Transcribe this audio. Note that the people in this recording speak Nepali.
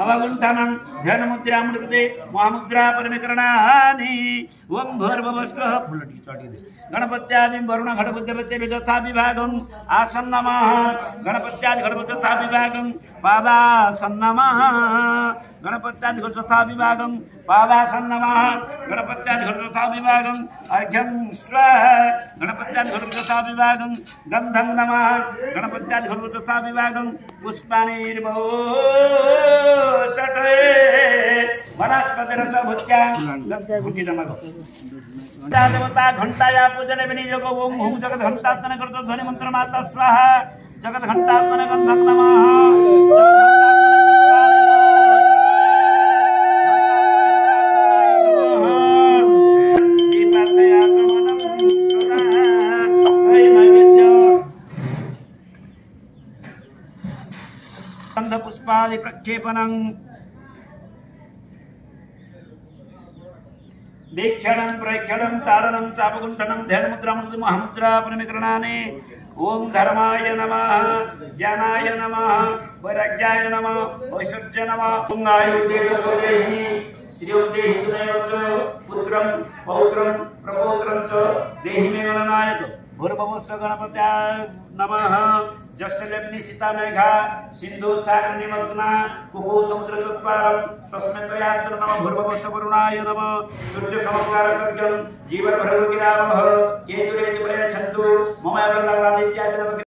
अवगुंठनं ध्यानमुद्रामृते महामुद्रा परमेकरणानि ओम भूर्भुवस्वः फुलटी चटी गणपत्यादि वरुण घटबुद्धपत्ये यथा विभागं आसन्नमः गणपत्यादि घटबुद्ध तथा विभागं पादासन्नमः गणपत्यादि घट तथा विभागं पादासन्नमः गणपत्यादि घट तथा विभागं अर्घ्यं स्वाहा गणपत्यादि घट तथा विभागं गन्धं नमः गणपत्यादि घट तथा विभागं पुष्पाणिर्मो सटे वनस्पतिरसभूत्या देवता घंटाया पूजन विनियोग ओम हुं जगत घंटात्मन करतो ध्वनि मंत्र माता स्वाहा जगत घंटात्मन गंधं नमः पुष्पादि प्रक्षेपणं दीक्षणं प्रक्षणं तारणं चापकुंठनं ध्यानमुद्रामृते महामुद्रा परमेकरणानि ओम धर्माय नमः ज्ञानाय नमः वैराग्याय नमः ऐश्वर्याय नमः पुंगायुर्देहि श्रीयोदेहि तुदेव पुत्रं पौत्रं प्रपौत्रं च देहि मे गणनायक भूर्भुवस्व गणपत्याय नमः जस्यलेप्नि सीता मेघा सिंधु सागर निमग्ना कुकु समुद्र सत्पारं तस्मै त्वयात्र नमः भूर्भुवस्व वरुणाय नमः सूर्य समकारकर्जं जीवन भरलोकिरामः केतुरेति प्रयच्छन्तु मम अवलादित्याय